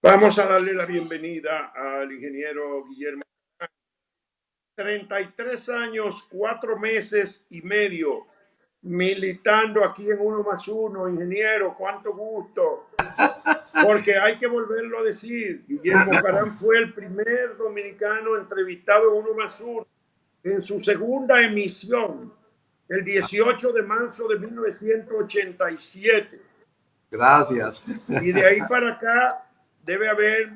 Vamos a darle la bienvenida al ingeniero Guillermo. 33 años, 4 meses y medio militando aquí en Uno Más Uno. Ingeniero, cuánto gusto. Porque hay que volverlo a decir, Guillermo Caram fue el primer dominicano entrevistado en Uno Más Uno en su segunda emisión, el 18 de marzo de 1987. Gracias. Y de ahí para acá debe haber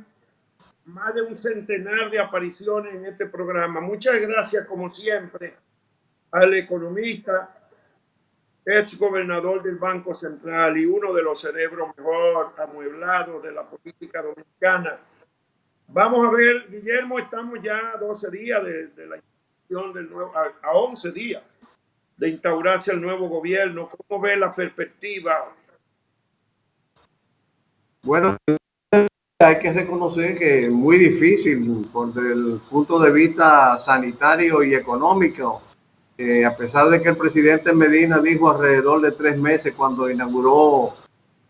más de un centenar de apariciones en este programa. Muchas gracias, como siempre, al economista, ex gobernador del Banco Central y uno de los cerebros mejor amueblados de la política dominicana. Vamos a ver, Guillermo, estamos ya a 12 días de la instauración del nuevo, a 11 días de instaurarse el nuevo gobierno. ¿Cómo ve la perspectiva? Bueno, hay que reconocer que es muy difícil desde el punto de vista sanitario y económico. A pesar de que el presidente Medina dijo alrededor de 3 meses cuando inauguró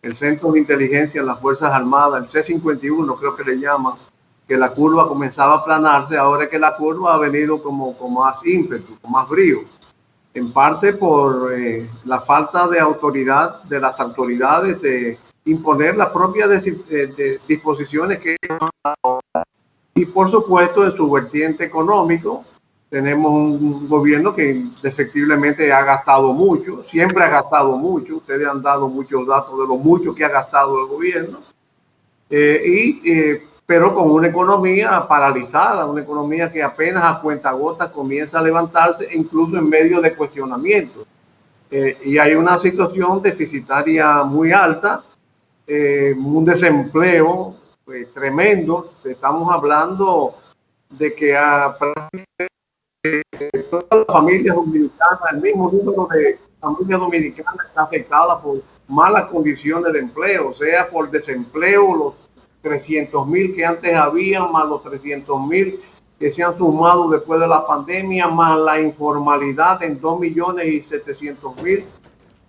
el Centro de Inteligencia en las Fuerzas Armadas, el C-51 creo que le llaman, que la curva comenzaba a aplanarse, ahora es que la curva ha venido como más ímpetu, con más brío. En parte por la falta de autoridad de las autoridades de imponer las propias disposiciones que y por supuesto en su vertiente económico tenemos un gobierno que efectivamente ha gastado mucho, siempre ha gastado mucho. Ustedes han dado muchos datos de lo mucho que ha gastado el gobierno, pero con una economía paralizada, una economía que apenas a cuentagotas comienza a levantarse, incluso en medio de cuestionamientos. Y hay una situación deficitaria muy alta, un desempleo tremendo. Estamos hablando de que todas las familias dominicanas, el mismo número de familias dominicanas está afectada por malas condiciones de empleo, sea por desempleo, los 300,000 que antes había, más los 300,000 que se han sumado después de la pandemia, más la informalidad en 2,700,000.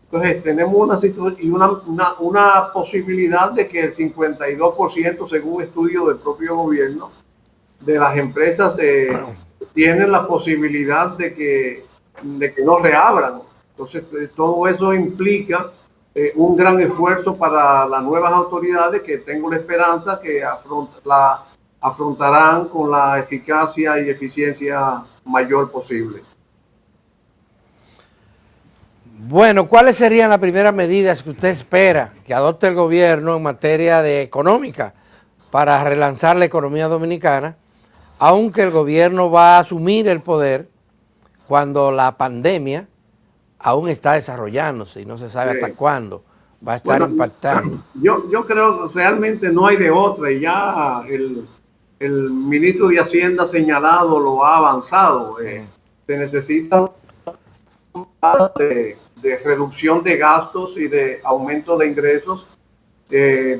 Entonces tenemos una situación y una posibilidad de que el 52%, según estudio del propio gobierno, de las empresas tienen la posibilidad de que no reabran. Entonces todo eso implica un gran esfuerzo para las nuevas autoridades, que tengo la esperanza que afrontarán con la eficacia y eficiencia mayor posible. Bueno, ¿cuáles serían las primeras medidas que usted espera que adopte el gobierno en materia de económica para relanzar la economía dominicana, aunque el gobierno va a asumir el poder cuando la pandemia aún está desarrollándose y no se sabe hasta cuándo va a estar impactando? Yo creo que realmente no hay de otra, y ya el ministro de Hacienda señalado lo ha avanzado. Se necesita de reducción de gastos y de aumento de ingresos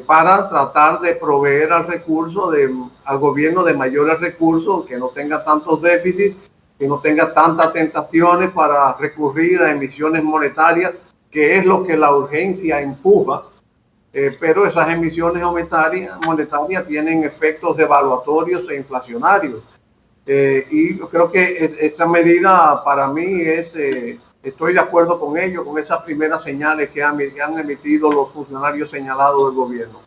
para tratar de proveer al gobierno de mayores recursos, que no tenga tantos déficits, que no tenga tantas tentaciones para recurrir a emisiones monetarias, que es lo que la urgencia empuja. Pero esas emisiones monetarias tienen efectos devaluatorios e inflacionarios. Y yo creo que esta medida para mí estoy de acuerdo con ello, con esas primeras señales que han emitido los funcionarios señalados del gobierno.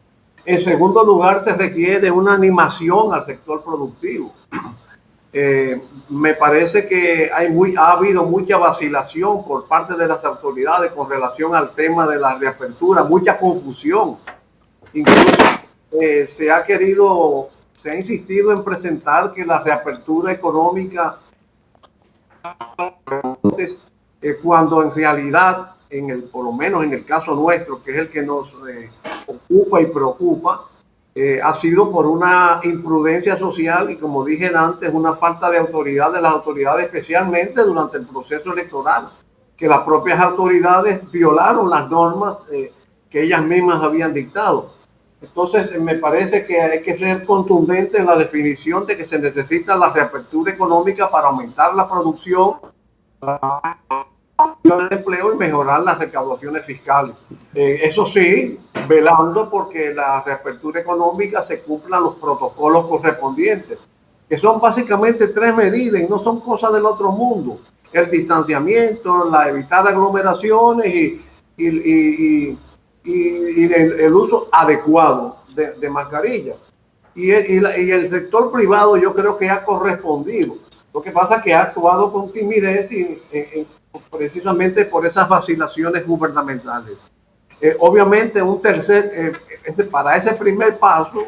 En segundo lugar, se requiere una animación al sector productivo. Me parece que ha habido mucha vacilación por parte de las autoridades con relación al tema de la reapertura, mucha confusión. Incluso se ha insistido en presentar que la reapertura económica, cuando en realidad, por lo menos en el caso nuestro, que es el que nos ocupa y preocupa, ha sido por una imprudencia social y, como dije antes, una falta de autoridad de las autoridades, especialmente durante el proceso electoral, que las propias autoridades violaron las normas que ellas mismas habían dictado. Entonces, me parece que hay que ser contundente en la definición de que se necesita la reapertura económica para aumentar la producción creación de empleo y mejorar las recaudaciones fiscales. Eso sí, velando porque la reapertura económica se cumplan los protocolos correspondientes, que son básicamente 3 medidas y no son cosas del otro mundo. El distanciamiento, la evitar aglomeraciones y el uso adecuado de mascarillas. Y el sector privado yo creo que ha correspondido. Lo que pasa es que ha actuado con timidez precisamente por esas vacilaciones gubernamentales. Obviamente para ese primer paso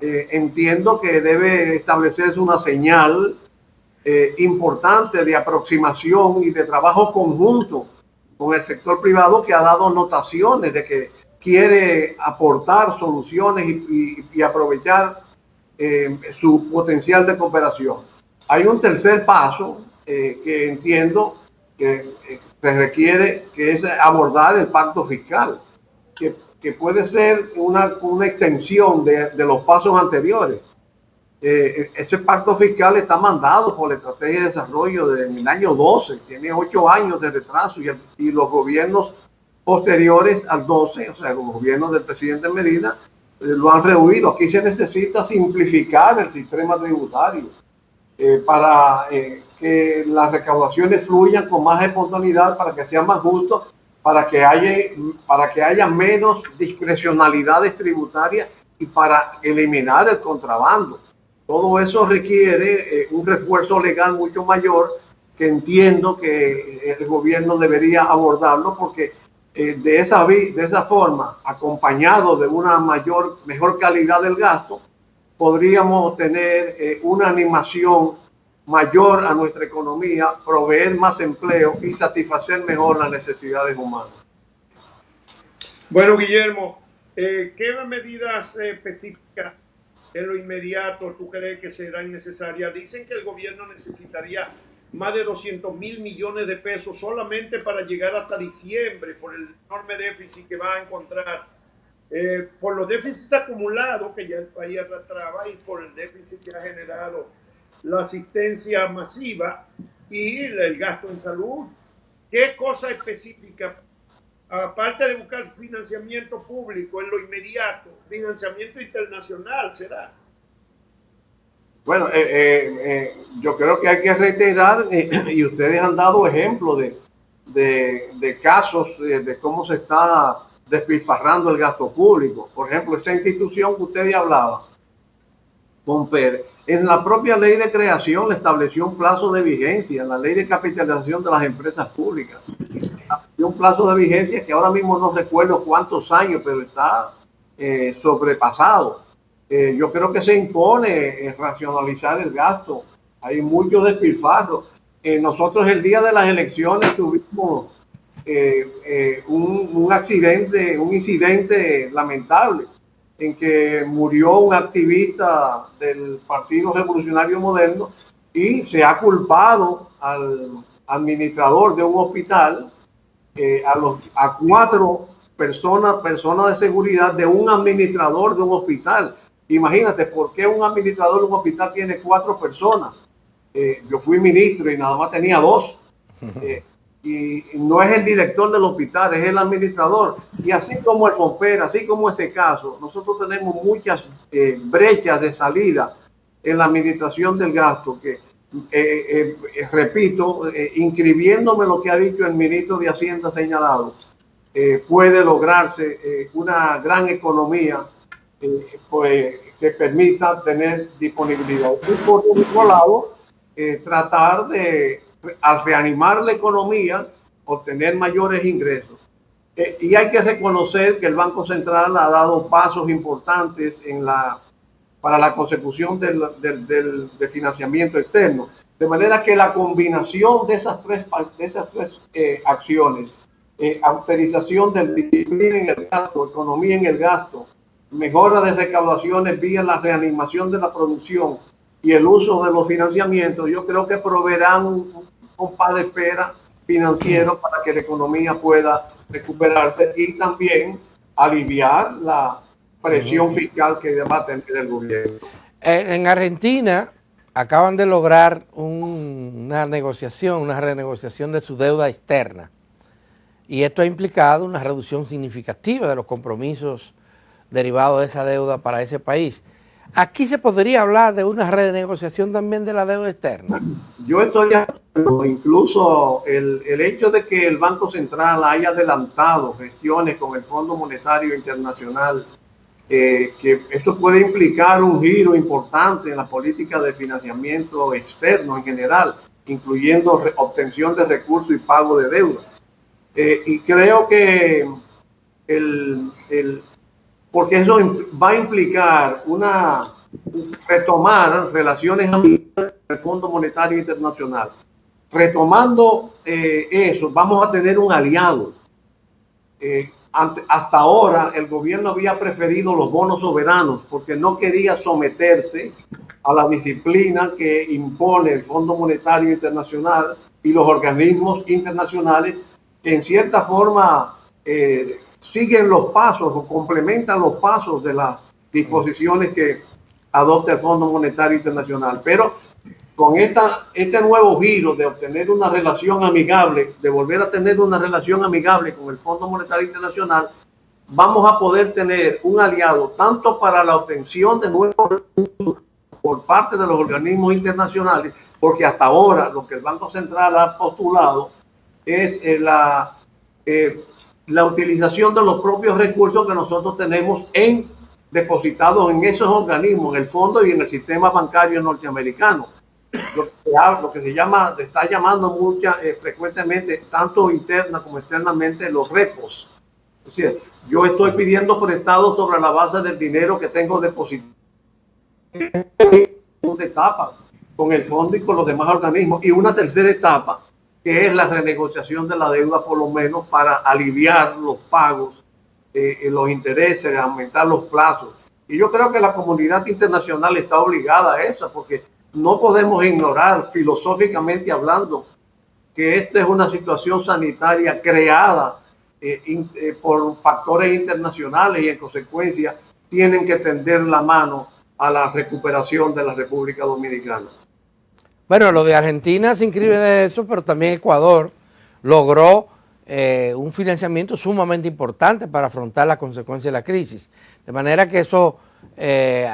entiendo que debe establecerse una señal importante de aproximación y de trabajo conjunto con el sector privado, que ha dado notaciones de que quiere aportar soluciones y aprovechar su potencial de cooperación. Hay un tercer paso que entiendo que se requiere, que es abordar el pacto fiscal, que puede ser una extensión de los pasos anteriores. Ese pacto fiscal está mandado por la Estrategia de Desarrollo del año 12, tiene 8 años de retraso y los gobiernos posteriores al 12, o sea, los gobiernos del presidente Medina, lo han rehuido. Aquí se necesita simplificar el sistema tributario para que las recaudaciones fluyan con más espontaneidad, para que sea más justo, para que haya menos discrecionalidades tributarias y para eliminar el contrabando. Todo eso requiere un refuerzo legal mucho mayor, que entiendo que el gobierno debería abordarlo, porque de esa forma, acompañado de una mejor calidad del gasto, podríamos tener una animación mayor a nuestra economía, proveer más empleo y satisfacer mejor las necesidades humanas. Bueno, Guillermo, ¿qué medidas específicas en lo inmediato tú crees que serán necesarias? Dicen que el gobierno necesitaría más de 200.000 millones de pesos solamente para llegar hasta diciembre por el enorme déficit que va a encontrar, por los déficits acumulados que ya el país arrastraba y por el déficit que ha generado la asistencia masiva y el gasto en salud. ¿Qué cosa específica, aparte de buscar financiamiento público en lo inmediato, financiamiento internacional será? Bueno, yo creo que hay que reiterar, y ustedes han dado ejemplo de casos de cómo se está despilfarrando el gasto público. Por ejemplo, esa institución que usted hablaba, Pérez, en la propia ley de creación le estableció un plazo de vigencia, en la ley de capitalización de las empresas públicas. Y un plazo de vigencia que ahora mismo no recuerdo cuántos años, pero está sobrepasado. Yo creo que se impone racionalizar el gasto. Hay mucho despilfarro. Nosotros el día de las elecciones tuvimos un incidente lamentable en que murió un activista del Partido Revolucionario Moderno y se ha culpado al administrador de un hospital, a 4 personas de seguridad de un administrador de un hospital. Imagínate, ¿por qué un administrador de un hospital tiene 4 personas? Yo fui ministro y nada más tenía 2. Y no es el director del hospital, es el administrador. Y así como el FOMPER, así como ese caso, nosotros tenemos muchas brechas de salida en la administración del gasto que, repito, inscribiéndome lo que ha dicho el ministro de Hacienda señalado, puede lograrse una gran economía pues, que permita tener disponibilidad. Y por otro lado, tratar de, al reanimar la economía, obtener mayores ingresos. Y hay que reconocer que el Banco Central ha dado pasos importantes para la consecución de financiamiento externo. De manera que la combinación de esas tres acciones, austerización del disciplina en el gasto, economía en el gasto, mejora de recaudaciones vía la reanimación de la producción y el uso de los financiamientos, yo creo que proveerán un compás de espera financiero para que la economía pueda recuperarse y también aliviar la presión fiscal que va a tener el gobierno. En Argentina acaban de lograr una renegociación de su deuda externa. y esto ha implicado una reducción significativa de los compromisos derivados de esa deuda para ese país. Aquí se podría hablar de una renegociación también de la deuda externa. Yo estoy de acuerdo, incluso el hecho de que el Banco Central haya adelantado gestiones con el Fondo Monetario Internacional, que esto puede implicar un giro importante en la política de financiamiento externo en general, incluyendo obtención de recursos y pago de deuda. Y creo que porque eso va a implicar retomar relaciones amigables con el Fondo Monetario Internacional. Retomando eso, vamos a tener un aliado. Hasta ahora el gobierno había preferido los bonos soberanos porque no quería someterse a la disciplina que impone el Fondo Monetario Internacional y los organismos internacionales que en cierta forma siguen los pasos o complementan los pasos de las disposiciones que adopta el Fondo Monetario Internacional. Pero con este nuevo giro de obtener una relación amigable, de volver a tener una relación amigable con el Fondo Monetario Internacional, vamos a poder tener un aliado tanto para la obtención de nuevos recursos por parte de los organismos internacionales, porque hasta ahora lo que el Banco Central ha postulado es la utilización de los propios recursos que nosotros tenemos depositados en esos organismos, en el fondo y en el sistema bancario norteamericano. Lo que se está llamando frecuentemente, tanto interna como externamente, los repos. Es decir, yo estoy pidiendo prestado sobre la base del dinero que tengo depositado en etapa con el fondo y con los demás organismos, y una tercera etapa que es la renegociación de la deuda, por lo menos para aliviar los pagos, los intereses, aumentar los plazos. Y yo creo que la comunidad internacional está obligada a eso, porque no podemos ignorar, filosóficamente hablando, que esta es una situación sanitaria creada por factores internacionales y en consecuencia tienen que tender la mano a la recuperación de la República Dominicana. Bueno, lo de Argentina se inscribe de eso, pero también Ecuador logró un financiamiento sumamente importante para afrontar las consecuencias de la crisis. De manera que eso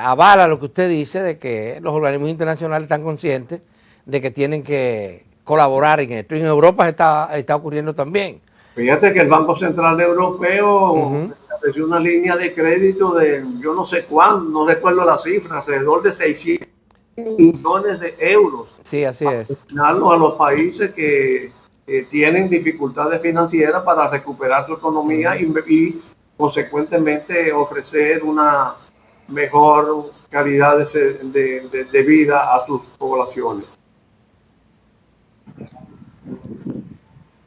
avala lo que usted dice de que los organismos internacionales están conscientes de que tienen que colaborar en esto. Y en Europa está ocurriendo también. Fíjate que el Banco Central Europeo estableció una línea de crédito de yo no sé cuánto, no recuerdo la cifra, alrededor de 600 millones de euros. Sí, así es. A los países que tienen dificultades financieras para recuperar su economía y consecuentemente ofrecer una mejor calidad de vida a sus poblaciones.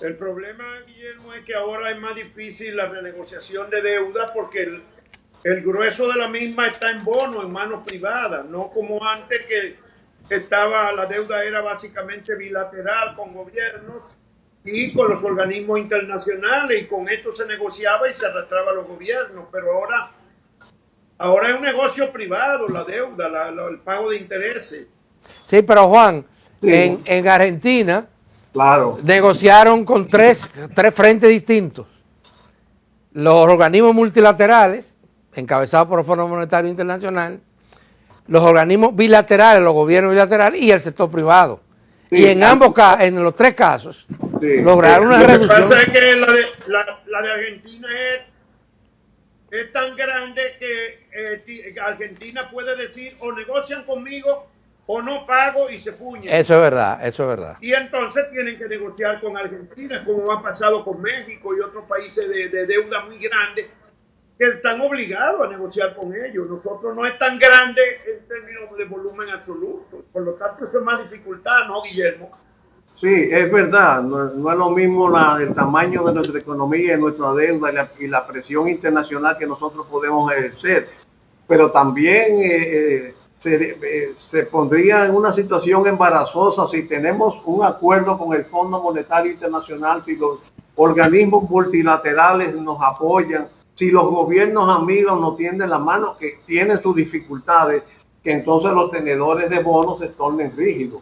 El problema, Guillermo, es que ahora es más difícil la renegociación de deuda porque el grueso de la misma está en bonos, en manos privadas, no como antes que la deuda era básicamente bilateral con gobiernos y con los organismos internacionales, y con esto se negociaba y se arrastraba a los gobiernos, pero ahora es un negocio privado la deuda, el pago de intereses. Sí, pero Juan, sí. En Argentina claro, negociaron con tres frentes distintos. Los organismos multilaterales, encabezados por el Fondo Monetario Internacional, los organismos bilaterales, los gobiernos bilaterales y el sector privado. Sí, y en los tres casos, sí, lograron una reducción. Lo que pasa es que la de Argentina es tan grande que Argentina puede decir o negocian conmigo o no pago y se puñen. Eso es verdad, eso es verdad. Y entonces tienen que negociar con Argentina, como ha pasado con México y otros países de deuda muy grandes, que están obligados a negociar con ellos. Nosotros no es tan grande en términos de volumen absoluto. Por lo tanto, eso es más dificultad, ¿no, Guillermo? Sí, es verdad. No es lo mismo el tamaño de nuestra economía y nuestra deuda y la presión internacional que nosotros podemos ejercer. Pero también se pondría en una situación embarazosa si tenemos un acuerdo con el Fondo Monetario Internacional, si los organismos multilaterales nos apoyan, si los gobiernos amigos nos tienden la mano, que tienen sus dificultades, que entonces los tenedores de bonos se tornen rígidos.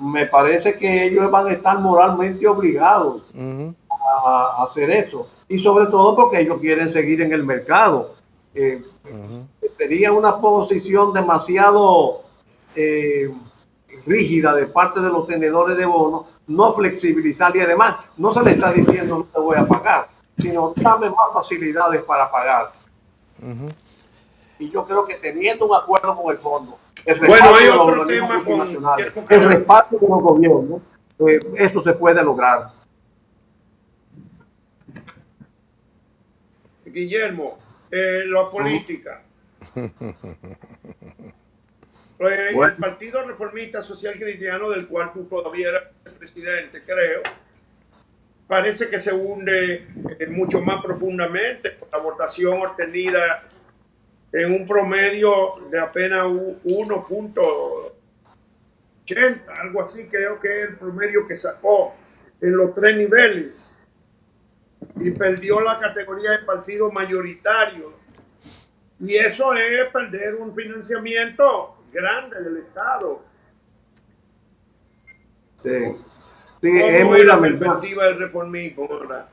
Me parece que ellos van a estar moralmente obligados a hacer eso. Y sobre todo porque ellos quieren seguir en el mercado. Sería una posición demasiado rígida de parte de los tenedores de bonos, no flexibilizar, y además no se le está diciendo no te voy a pagar, sino dame más facilidades para pagar. Y yo creo que teniendo un acuerdo con el fondo, bueno, hay otro tema con el respaldo de los gobiernos, eso se puede lograr. Guillermo, la política. Bueno. El Partido Reformista Social Cristiano, del cual tú todavía eres presidente, creo, parece que se hunde mucho más profundamente con la votación obtenida en un promedio de apenas 1.80, algo así creo que es el promedio que sacó en los 3 niveles, y perdió la categoría de partido mayoritario, y eso es perder un financiamiento grande del Estado. Sí, sí, es muy la lamentable. Perspectiva del reformismo, ¿verdad?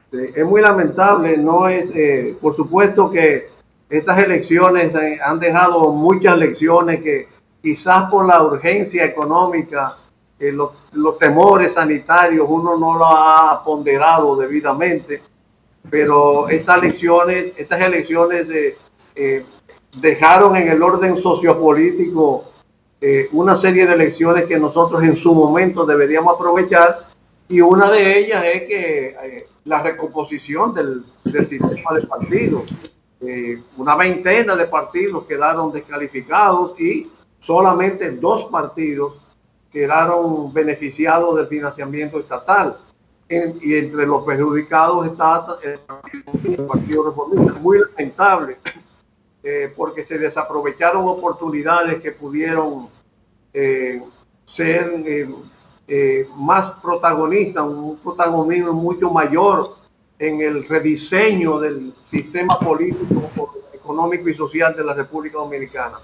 Sí, es muy lamentable, no es, por supuesto que estas elecciones han dejado muchas lecciones que quizás por la urgencia económica, los temores sanitarios, uno no lo ha ponderado debidamente, pero estas elecciones dejaron en el orden sociopolítico una serie de elecciones que nosotros en su momento deberíamos aprovechar, y una de ellas es que la recomposición del sistema de partidos. Una veintena de partidos quedaron descalificados y solamente 2 partidos quedaron beneficiados del financiamiento estatal. Y entre los perjudicados está el Partido Reformista. Muy lamentable, porque se desaprovecharon oportunidades que pudieron ser más protagonistas, un protagonismo mucho mayor en el rediseño del sistema político, económico y social de la República Dominicana.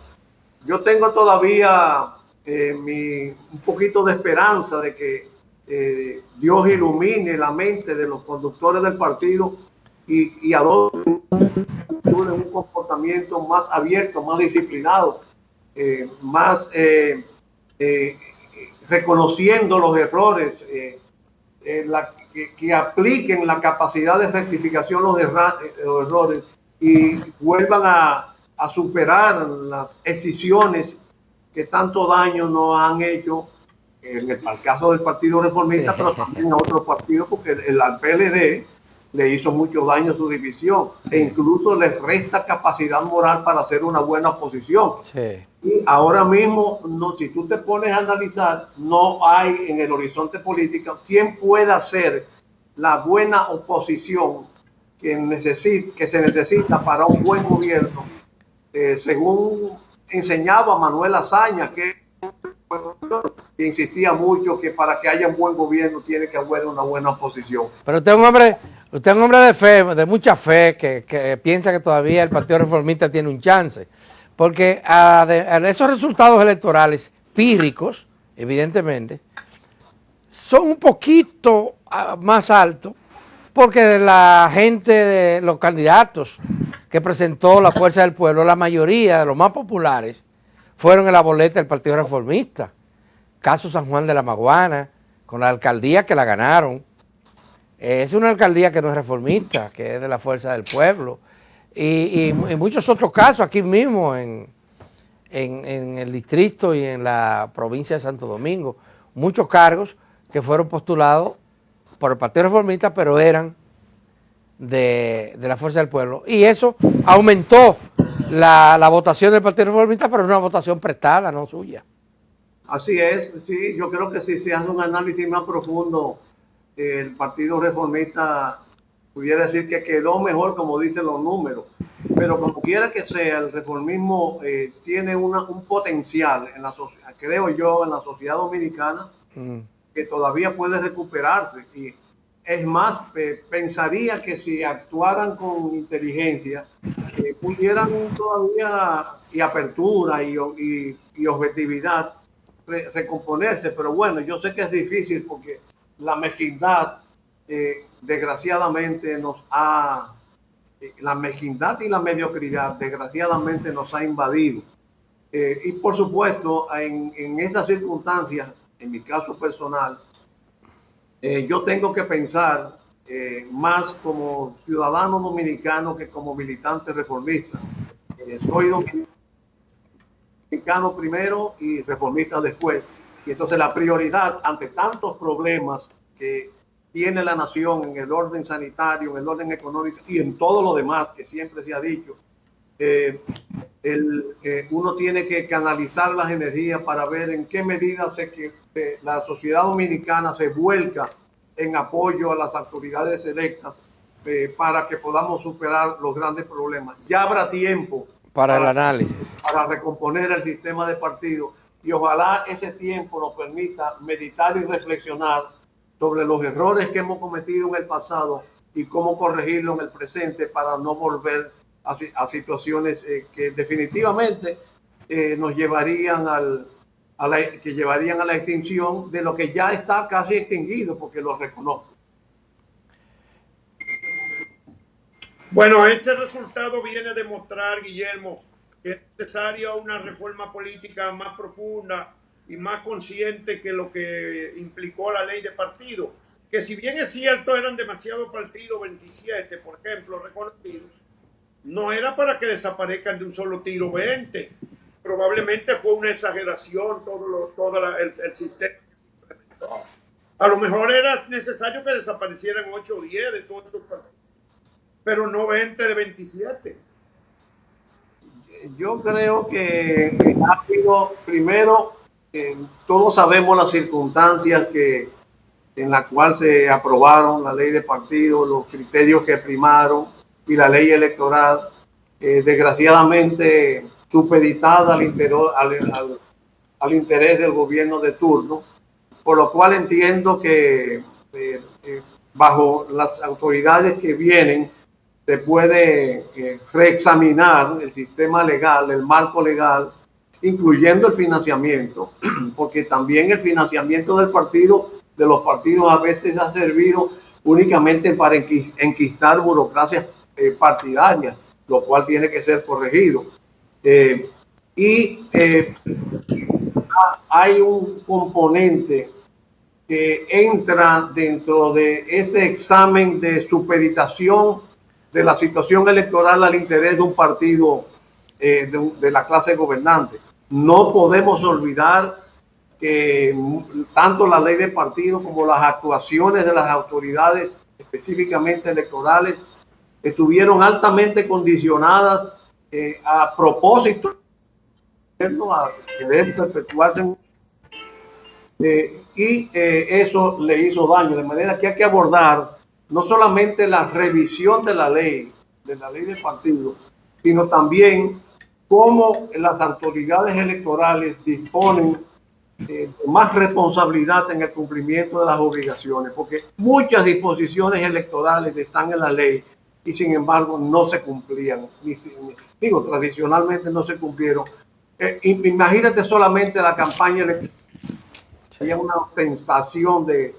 Yo tengo todavía un poquito de esperanza de que Dios ilumine la mente de los conductores del partido y adopten un comportamiento más abierto, más disciplinado, más reconociendo los errores, que apliquen la capacidad de rectificación los errores y vuelvan a superar las decisiones que tanto daño nos han hecho, en el caso del Partido Reformista, pero también a otros partidos, porque el PLD le hizo mucho daño a su división e incluso les resta capacidad moral para hacer una buena oposición. Sí. Y ahora mismo, no, si tú te pones a analizar, no hay en el horizonte político quien pueda hacer la buena oposición que se necesita para un buen gobierno, según enseñaba Manuel Azaña, que insistía mucho que para que haya un buen gobierno tiene que haber una buena oposición. Pero usted es un hombre de fe, de mucha fe, que piensa que todavía el Partido Reformista tiene un chance. Porque a esos resultados electorales pírricos, evidentemente, son un poquito más altos, porque la gente de los candidatos que presentó la Fuerza del Pueblo, la mayoría de los más populares, fueron en la boleta del Partido Reformista. Caso San Juan de la Maguana, con la alcaldía que la ganaron. Es una alcaldía que no es reformista, que es de la Fuerza del Pueblo. Y muchos otros casos aquí mismo en el distrito y en la provincia de Santo Domingo. Muchos cargos que fueron postulados por el Partido Reformista, pero eran de la Fuerza del Pueblo. Y eso aumentó la votación del Partido Reformista, pero es una votación prestada, no suya. Así es, sí, yo creo que si se hace un análisis más profundo, el Partido Reformista pudiera decir que quedó mejor, como dicen los números, pero como quiera que sea, el reformismo tiene un potencial en la sociedad, creo yo, en la sociedad dominicana, que todavía puede recuperarse. Y es más, pensaría que si actuaran con inteligencia, pudieran todavía, y apertura y objetividad, recomponerse. Pero bueno, yo sé que es difícil porque la mezquindad desgraciadamente la mezquindad y la mediocridad desgraciadamente nos ha invadido. Y por supuesto, en esas circunstancias, en mi caso personal, yo tengo que pensar más como ciudadano dominicano que como militante reformista. Soy dominicano primero y reformista después. Y entonces la prioridad ante tantos problemas que tiene la nación en el orden sanitario, en el orden económico y en todo lo demás que siempre se ha dicho, uno tiene que canalizar las energías para ver en qué medida la sociedad dominicana se vuelca en apoyo a las autoridades electas para que podamos superar los grandes problemas. Ya habrá tiempo para el análisis, para recomponer el sistema de partido, y ojalá ese tiempo nos permita meditar y reflexionar sobre los errores que hemos cometido en el pasado y cómo corregirlo en el presente para no volver a situaciones que definitivamente nos llevarían a la extinción de lo que ya está casi extinguido, porque lo reconozco. Bueno, este resultado viene a demostrar, Guillermo, que es necesaria una reforma política más profunda y más consciente que lo que implicó la ley de partidos, que si bien es cierto eran demasiados partidos, 27 por ejemplo, reconocidos, no era para que desaparezcan de un solo tiro 20. Probablemente fue una exageración todo el sistema que se implementó. A lo mejor era necesario que desaparecieran 8 o 10 de todos esos partidos, pero no 20 de 27. Yo creo que ha sido, primero, todos sabemos las circunstancias en las cuales se aprobaron la ley de partidos, los criterios que primaron y la ley electoral, desgraciadamente supeditada al interés del gobierno de turno, por lo cual entiendo que bajo las autoridades que vienen se puede reexaminar el sistema legal, el marco legal, incluyendo el financiamiento, porque también el financiamiento de los partidos a veces ha servido únicamente para enquistar burocracias partidarias, lo cual tiene que ser corregido. Hay un componente que entra dentro de ese examen de supeditación de la situación electoral al interés de un partido de la clase gobernante. No podemos olvidar que tanto la ley de partidos como las actuaciones de las autoridades, específicamente electorales, estuvieron altamente condicionadas a propósito a querer perpetuarse y eso le hizo daño, de manera que hay que abordar no solamente la revisión de la ley de partidos, sino también cómo las autoridades electorales disponen de más responsabilidad en el cumplimiento de las obligaciones, porque muchas disposiciones electorales están en la ley y sin embargo no se cumplían, tradicionalmente no se cumplieron. Imagínate solamente la campaña electoral. Había una tentación de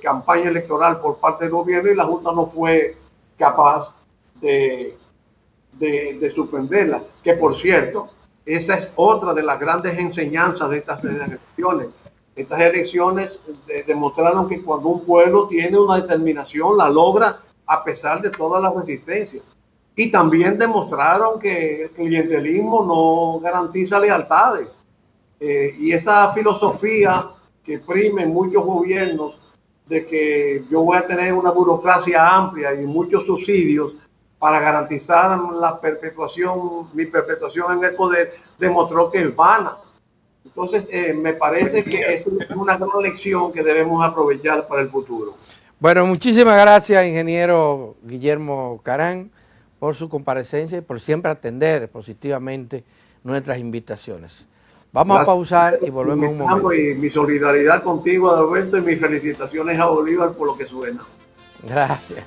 campaña electoral por parte del gobierno y la Junta no fue capaz de suspenderla, que por cierto, esa es otra de las grandes enseñanzas de estas elecciones. Estas elecciones demostraron que cuando un pueblo tiene una determinación, la logra a pesar de todas las resistencias. Y también demostraron que el clientelismo no garantiza lealtades. Y esa filosofía que prime en muchos gobiernos de que yo voy a tener una burocracia amplia y muchos subsidios para garantizar mi perpetuación en el poder, demostró que es vana. Entonces, me parece que es una gran lección que debemos aprovechar para el futuro. Bueno, muchísimas gracias, ingeniero Guillermo Carán, por su comparecencia y por siempre atender positivamente nuestras invitaciones. Vamos a pausar y volvemos un momento. Y mi solidaridad contigo, Adalberto, y mis felicitaciones a Bolívar por lo que suena. Gracias.